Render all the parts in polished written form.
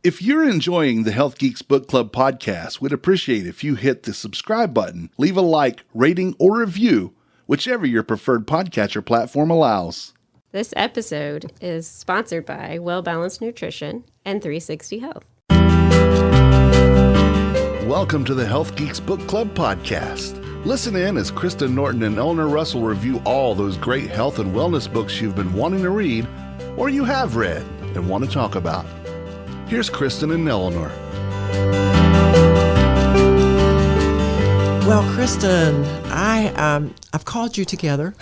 If you're enjoying the Health Geeks Book Club podcast, we'd appreciate if you hit the subscribe button, leave a like, rating, or review, whichever your preferred podcatcher platform allows. This episode is sponsored by Well Balanced Nutrition and 360 Health. Welcome to the Health Geeks Book Club podcast. Listen in as Kristen Norton and Eleanor Russell review all those great health and wellness books you've been wanting to read or you have read and want to talk about. Here's Kristen and Eleanor. Well, Kristen, I've called you together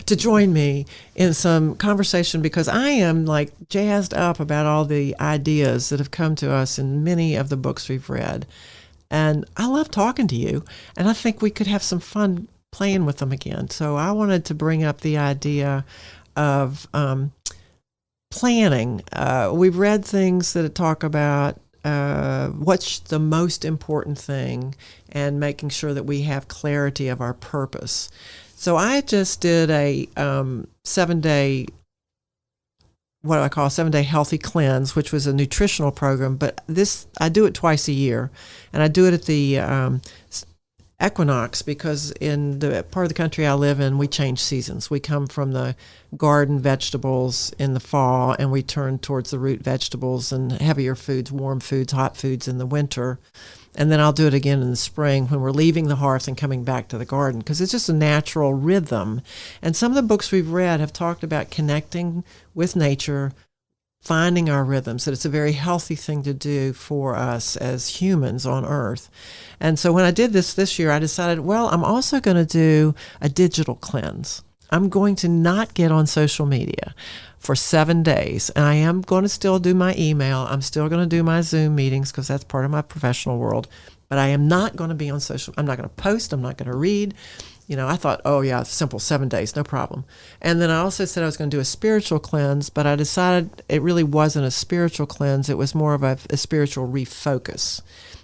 to join me in some conversation because I am like jazzed up about all the ideas that have come to us in many of the books we've read. And I love talking to you, and I think we could have some fun playing with them again. So I wanted to bring up the idea of planning. We've read things that talk about what's the most important thing and making sure that we have clarity of our purpose. So I just did a 7-day, what I call a 7-day healthy cleanse, which was a nutritional program, but this, I do it twice a year, and I do it at the equinox because in the part of the country I live in, we change seasons. We come from the garden vegetables in the fall, and we turn towards the root vegetables and heavier foods, warm foods, hot foods in the winter. And then I'll do it again in the spring when we're leaving the hearth and coming back to the garden, because it's just a natural rhythm. And some of the books we've read have talked about connecting with nature, finding our rhythms, that it's a very healthy thing to do for us as humans on Earth. And so when I did this year, I decided, well, I'm also going to do a digital cleanse. I'm going to not get on social media for 7 days. And I am going to still do my email. I'm still going to do my Zoom meetings because that's part of my professional world. But I am not going to be on social. I'm not going to post. I'm not going to read. You know, I thought, oh, yeah, simple, 7 days, no problem. And then I also said I was going to do a spiritual cleanse, but I decided it really wasn't a spiritual cleanse. It was more of a spiritual refocus.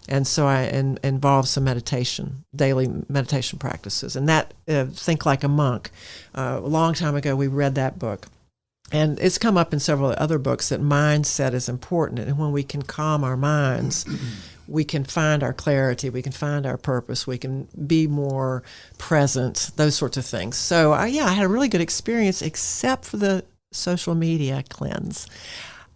And so I involved some meditation, daily meditation practices. And that, Think Like a Monk, a long time ago, we read that book. And it's come up in several other books that mindset is important. And when we can calm our minds, we can find our clarity, we can find our purpose, we can be more present, those sorts of things. So, I had a really good experience, except for the social media cleanse.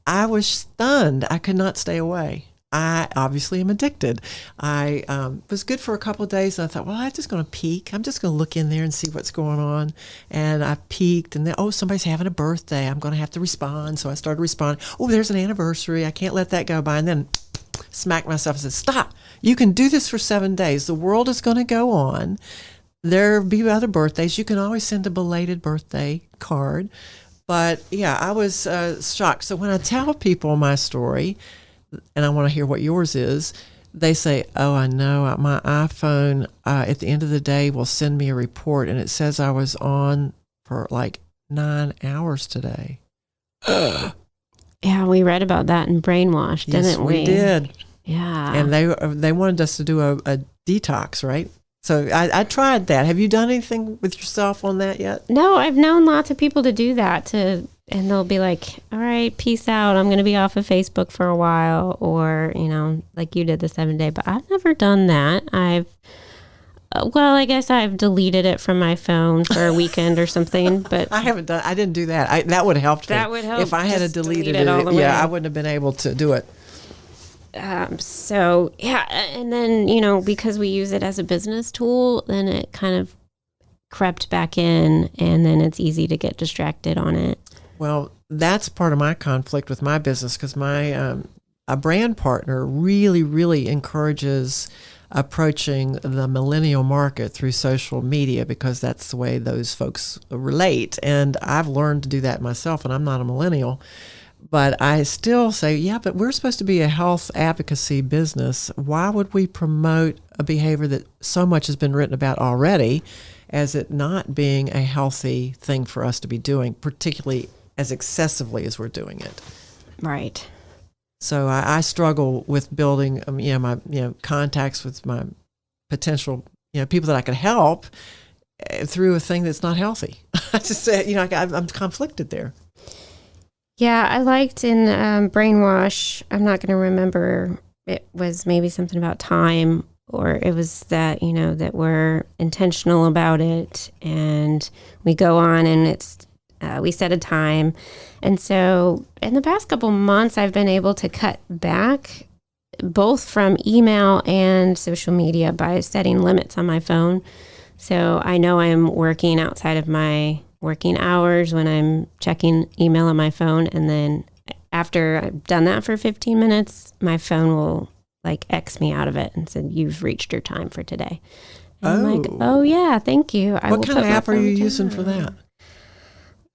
I was stunned. I could not stay away. I obviously am addicted. I was good for a couple of days, and I thought, well, I'm just going to peek. I'm just going to look in there and see what's going on. And I peeked, and then, somebody's having a birthday. I'm going to have to respond. So I started responding. Oh, there's an anniversary. I can't let that go by. And then smacked myself and said, stop. You can do this for 7 days. The world is going to go on. There'll be other birthdays. You can always send a belated birthday card. But, I was shocked. So when I tell people my story, and I want to hear what yours is, they say, oh, I know, my iPhone at the end of the day will send me a report, and it says I was on for like 9 hours today. Yeah, we read about that in Brainwashed, didn't we? Yes, we did. Yeah. And they wanted us to do a detox, right? So I tried that. Have you done anything with yourself on that yet? No, I've known lots of people to do that, and they'll be like, all right, peace out. I'm going to be off of Facebook for a while, or, like you did the 7 day, but I've never done that. I guess I've deleted it from my phone for a weekend or something, but I didn't do that. That would have helped me. That would help. If I had deleted it all the way. I wouldn't have been able to do it. And then, because we use it as a business tool, then it kind of crept back in, and then it's easy to get distracted on it. Well, that's part of my conflict with my business, because my a brand partner really, really encourages approaching the millennial market through social media, because that's the way those folks relate. And I've learned to do that myself, and I'm not a millennial. But I still say, but we're supposed to be a health advocacy business. Why would we promote a behavior that so much has been written about already as it not being a healthy thing for us to be doing, particularly as excessively as we're doing it? Right. So I struggle with building, my contacts with my potential, people that I could help through a thing that's not healthy. I just say, I'm conflicted there. Yeah, I liked in Brainwash, I'm not going to remember, it was maybe something about time, or it was that, that we're intentional about it and we go on and we set a time. And so in the past couple months, I've been able to cut back both from email and social media by setting limits on my phone. So I know I'm working outside of my working hours when I'm checking email on my phone. And then after I've done that for 15 minutes, my phone will X me out of it and said, you've reached your time for today. And I'm like, oh yeah, thank you. What kind of app are you using for that?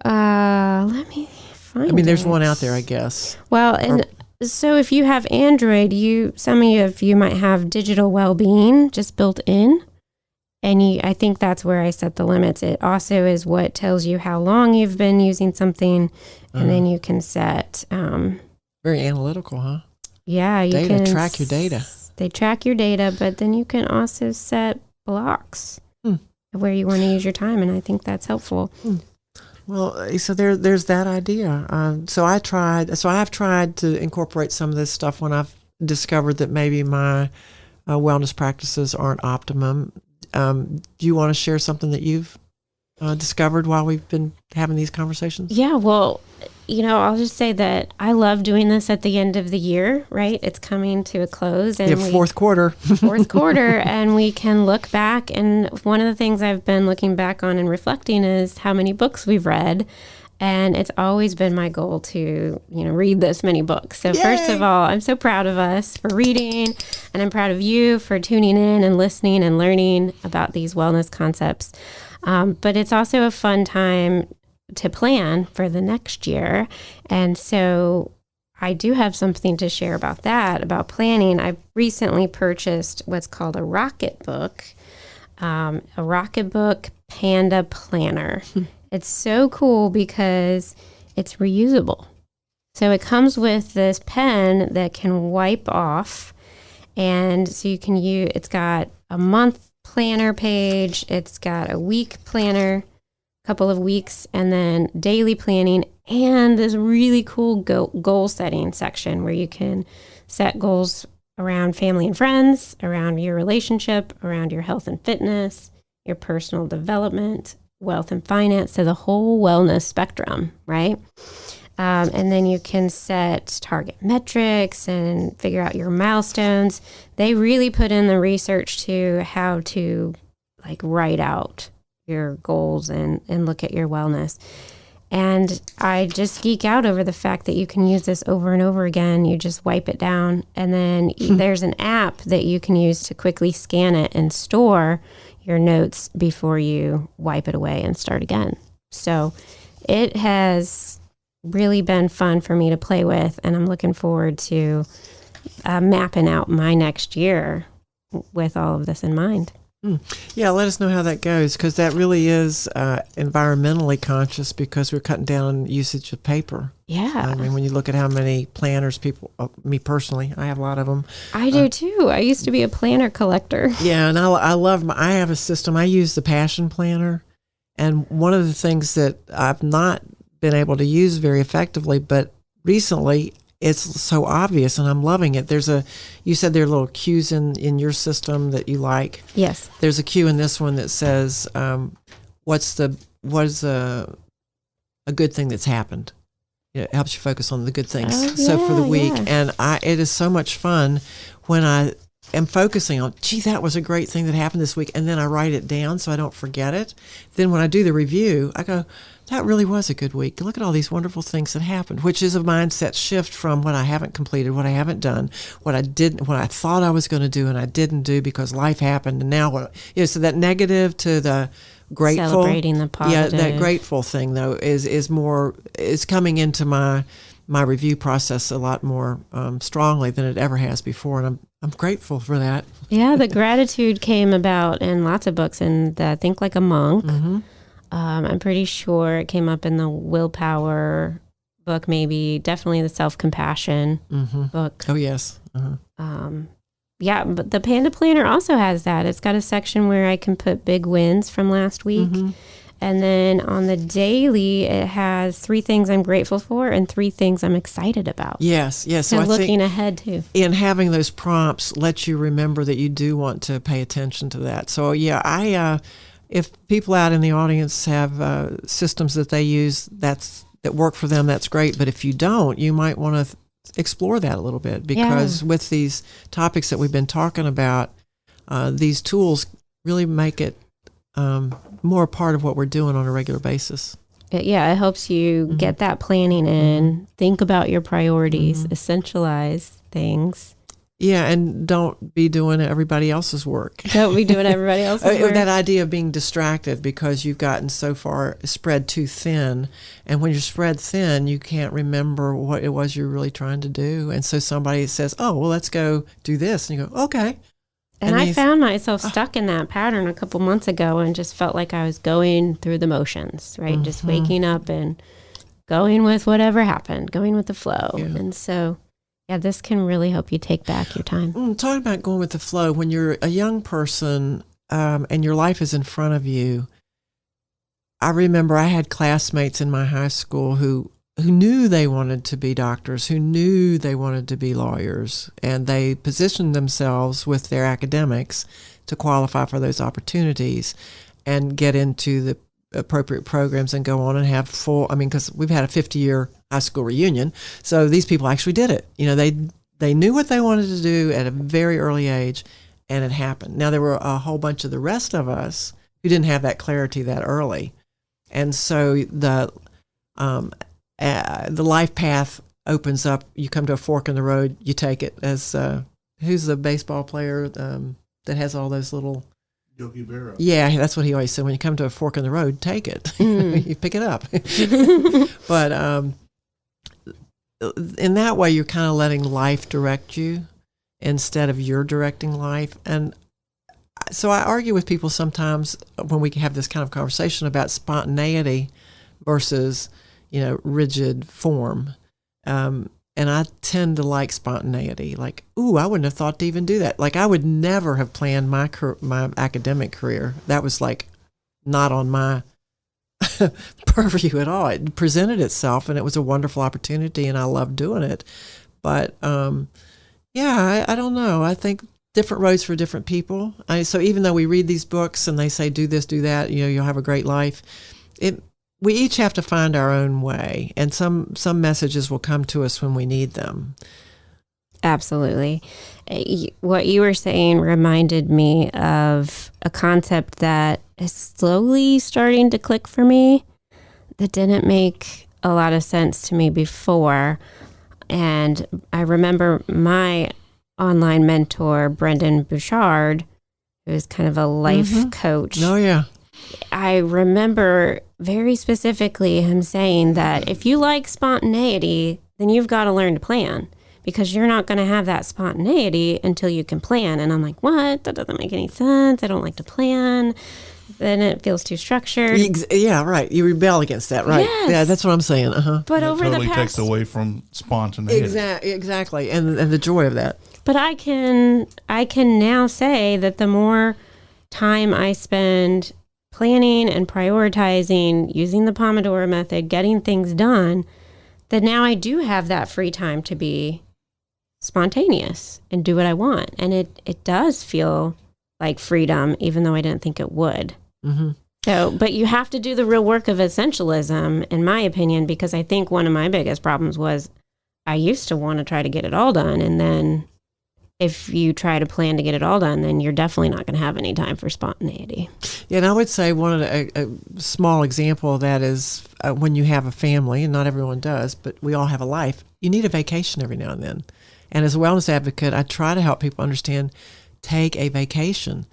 Let me find it. There's one out there, I guess. Well, so if you have Android, some of you might have digital well-being just built in. And I think that's where I set the limits. It also is what tells you how long you've been using something, and then you can set. Very analytical, huh? Yeah, you can track your data. They track your data, but then you can also set blocks where you want to use your time, and I think that's helpful. Well, so there's that idea. So I've tried to incorporate some of this stuff when I've discovered that maybe my wellness practices aren't optimum. Do you want to share something that you've discovered while we've been having these conversations? Yeah, well, I'll just say that I love doing this at the end of the year, right? It's coming to a close. And fourth quarter. Fourth quarter, and we can look back. And one of the things I've been looking back on and reflecting is how many books we've read. And it's always been my goal to, read this many books. So First of all, I'm so proud of us for reading, and I'm proud of you for tuning in and listening and learning about these wellness concepts. But it's also a fun time to plan for the next year. And so I do have something to share about that, about planning. I recently purchased what's called a Rocketbook Panda Planner. It's so cool because it's reusable. So it comes with this pen that can wipe off. And so you can it's got a month planner page. It's got a week planner, a couple of weeks, and then daily planning, and this really cool goal setting section where you can set goals around family and friends, around your relationship, around your health and fitness, your personal development, wealth and finance, so the whole wellness spectrum, right? And then you can set target metrics and figure out your milestones. They really put in the research to how to write out your goals and look at your wellness. And I just geek out over the fact that you can use this over and over again. You just wipe it down, and then there's an app that you can use to quickly scan it and store your notes before you wipe it away and start again. So it has really been fun for me to play with, and I'm looking forward to mapping out my next year with all of this in mind. Yeah, let us know how that goes, because that really is environmentally conscious, because we're cutting down on usage of paper. Yeah. When you look at how many planners me personally, I have a lot of them. I do too. I used to be a planner collector. Yeah, and I have a system. I use the Passion Planner, and one of the things that I've not been able to use very effectively, but recently it's so obvious, and I'm loving it. You said there are little cues in your system that you like. Yes. There's a cue in this one that says, what is a good thing that's happened? It helps you focus on the good things. For the week, and it is so much fun when I am focusing on, that was a great thing that happened this week, and then I write it down so I don't forget it. Then when I do the review, I go, that really was a good week. Look at all these wonderful things that happened, which is a mindset shift from what I haven't completed, what I haven't done, what I thought I was going to do and I didn't do because life happened. And now so that negative to the grateful, celebrating the positive. Yeah, that grateful thing though is coming into my review process a lot more strongly than it ever has before, and I'm grateful for that. Yeah, the gratitude came about in lots of books, and Think Like a Monk. Mm-hmm. I'm pretty sure it came up in the Willpower book, maybe definitely the Self-Compassion book. Oh yes. Uh-huh. Yeah, but the Panda Planner also has that. It's got a section where I can put big wins from last week, And then on the daily, it has 3 things I'm grateful for and 3 things I'm excited about. Yes. So So I looking think ahead too. in having those prompts lets you remember that you do want to pay attention to that. So yeah, if people out in the audience have systems that they use that work for them, that's great. But if you don't, you might want to explore that a little bit, because with these topics that we've been talking about, these tools really make it more a part of what we're doing on a regular basis. It helps you get that planning in, think about your priorities, essentialize things. Yeah, and don't be doing everybody else's work. Don't be doing everybody else's work. That idea of being distracted because you've gotten so far spread too thin. And when you're spread thin, you can't remember what it was you're really trying to do. And so somebody says, oh, well, let's go do this. And you go, okay. And I found myself stuck in that pattern a couple months ago and just felt like I was going through the motions, right? Just waking up and going with whatever happened, going with the flow. Yeah. And so, this can really help you take back your time. Talking about going with the flow, when you're a young person and your life is in front of you, I remember I had classmates in my high school who knew they wanted to be doctors, who knew they wanted to be lawyers, and they positioned themselves with their academics to qualify for those opportunities and get into the appropriate programs and go on and have because we've had a 50-year high school reunion, so these people actually did it. They knew what they wanted to do at a very early age, and it happened. Now, there were a whole bunch of the rest of us who didn't have that clarity that early, and so the life path opens up. You come to a fork in the road, you take it. As who's the baseball player that has all those little Yogi Berra. Yeah, that's what he always said. When you come to a fork in the road, take it. You pick it up. But in that way, you're kind of letting life direct you instead of you're directing life. And so I argue with people sometimes when we have this kind of conversation about spontaneity versus rigid form. And I tend to like spontaneity. Like, ooh, I wouldn't have thought to even do that. Like, I would never have planned my academic career. That was like not on my purview at all. It presented itself, and it was a wonderful opportunity, and I loved doing it. But I don't know. I think different roads for different people. So even though we read these books and they say do this, do that, you'll have a great life. We each have to find our own way, and some messages will come to us when we need them. Absolutely. What you were saying reminded me of a concept that is slowly starting to click for me that didn't make a lot of sense to me before. And I remember my online mentor, Brendan Bouchard, who is kind of a life coach. Oh, yeah. I remember very specifically him saying that if you like spontaneity, then you've got to learn to plan, because you're not going to have that spontaneity until you can plan. And I'm like, what? That doesn't make any sense. I don't like to plan. Then it feels too structured. Yeah, right. You rebel against that, right? Yes. Yeah, that's what I'm saying. But over totally the past, takes away from spontaneity. Exactly, and the joy of that. But I can now say that the more time I spend planning and prioritizing, using the Pomodoro method, getting things done, that now I do have that free time to be spontaneous and do what I want. And it does feel like freedom, even though I didn't think it would. Mm-hmm. So, but you have to do the real work of essentialism, in my opinion, because I think one of my biggest problems was I used to want to try to get it all done, and then if you try to plan to get it all done, then you're definitely not going to have any time for spontaneity. Yeah, and I would say a small example of that is when you have a family, and not everyone does, but we all have a life, you need a vacation every now and then. And as a wellness advocate, I try to help people understand, take a vacation.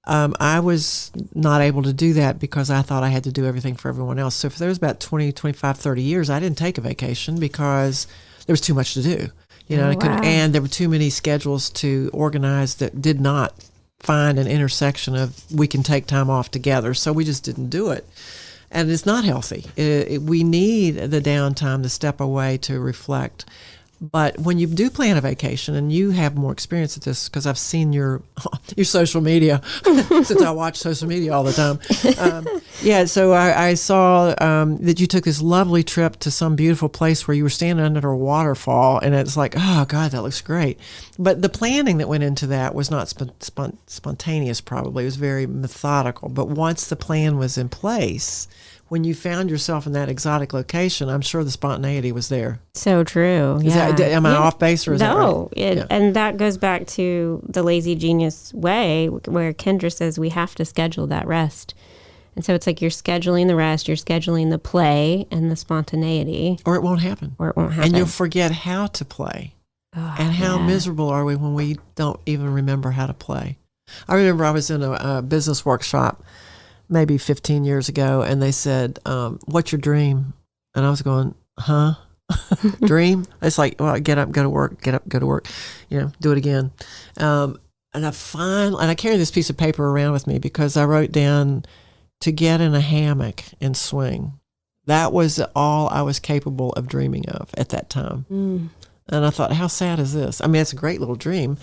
I was not able to do that because I thought I had to do everything for everyone else. So for there was about 20, 25, 30 years, I didn't take a vacation because there was too much to do. And there were too many schedules to organize that did not find an intersection of we can take time off together. So we just didn't do it. And it's not healthy. We need the downtime to step away to reflect. But when you do plan a vacation, and you have more experience at this because I've seen your social media since I watch social media all the time. So I saw that you took this lovely trip to some beautiful place where you were standing under a waterfall, and it's like, oh God, that looks great. But the planning that went into that was not spontaneous. Probably it was very methodical. But once the plan was in place, when you found yourself in that exotic location, I'm sure the spontaneity was there. So true. Am I off base, or is that right? And that goes back to the lazy genius way, where Kendra says we have to schedule that rest. And so it's like you're scheduling the rest, you're scheduling the play and the spontaneity. Or it won't happen. And you'll forget how to play. And how miserable are we when we don't even remember how to play. I remember I was in a business workshop maybe 15 years ago, and they said, what's your dream? And I was going, huh? Dream? It's like, well, get up, go to work, do it again. And I carry this piece of paper around with me because I wrote down to get in a hammock and swing. That was all I was capable of dreaming of at that time. And I thought, how sad is this? I mean, it's a great little dream,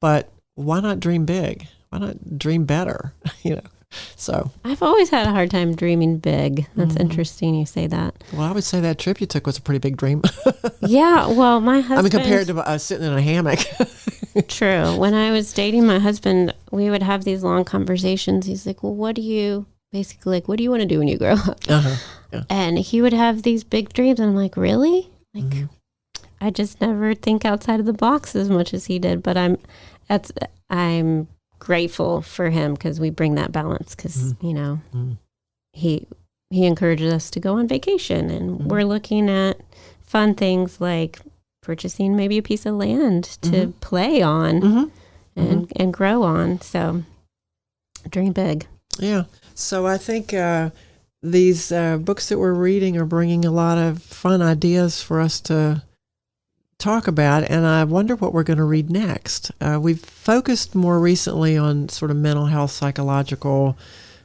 but why not dream big? Why not dream better? So I've always had a hard time dreaming big. That's interesting you say that. Well, I would say that trip you took was a pretty big dream. Yeah, well, my husband... compared to sitting in a hammock. True. When I was dating my husband, we would have these long conversations. He's like, well, what do you want to do when you grow up? Yeah. And he would have these big dreams, and I'm like, really? I just never think outside of the box as much as he did, but I'm grateful for him because we bring that balance because he encourages us to go on vacation, and we're looking at fun things like purchasing maybe a piece of land to play on and grow on. So dream big. Yeah. So I think these books that we're reading are bringing a lot of fun ideas for us to talk about, and I wonder what we're going to read next. We've focused more recently on sort of mental health, psychological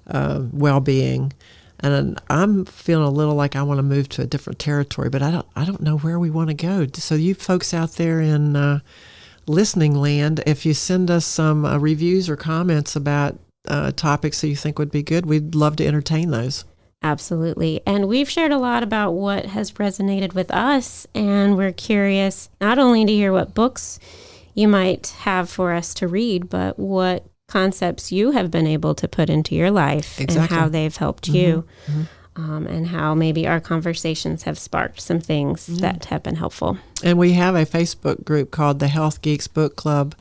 well-being, and I'm feeling a little like I want to move to a different territory, but I don't know where we want to go. So you folks out there in listening land, if you send us some reviews or comments about topics that you think would be good, we'd love to entertain those. Absolutely. And we've shared a lot about what has resonated with us, and we're curious not only to hear what books you might have for us to read, but what concepts you have been able to put into your life and how they've helped you, and how maybe our conversations have sparked some things that have been helpful. And we have a Facebook group called the Health Geeks Book Club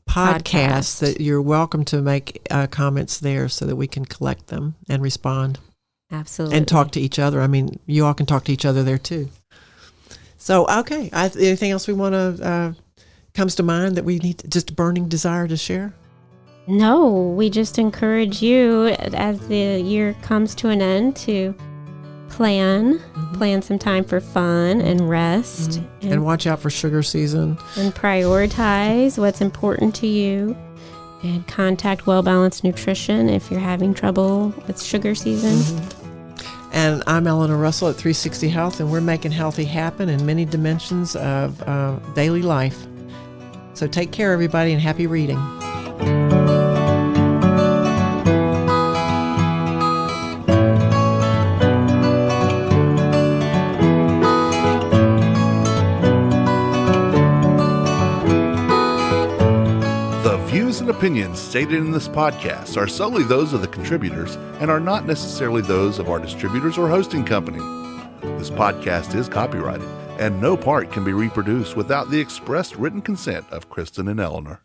podcast that you're welcome to make comments there so that we can collect them and respond. Absolutely. And talk to each other. I mean, you all can talk to each other there too. So, okay. Anything else we want to, comes to mind that we need, just a burning desire to share? No, we just encourage you as the year comes to an end to plan some time for fun and rest. And watch out for sugar season. And prioritize what's important to you. And contact Well-Balanced Nutrition if you're having trouble with sugar season. And I'm Eleanor Russell at 360 Health, and we're making healthy happen in many dimensions of daily life. So take care, everybody, and happy reading. And opinions stated in this podcast are solely those of the contributors and are not necessarily those of our distributors or hosting company. This podcast is copyrighted, and no part can be reproduced without the expressed written consent of Kristen and Eleanor.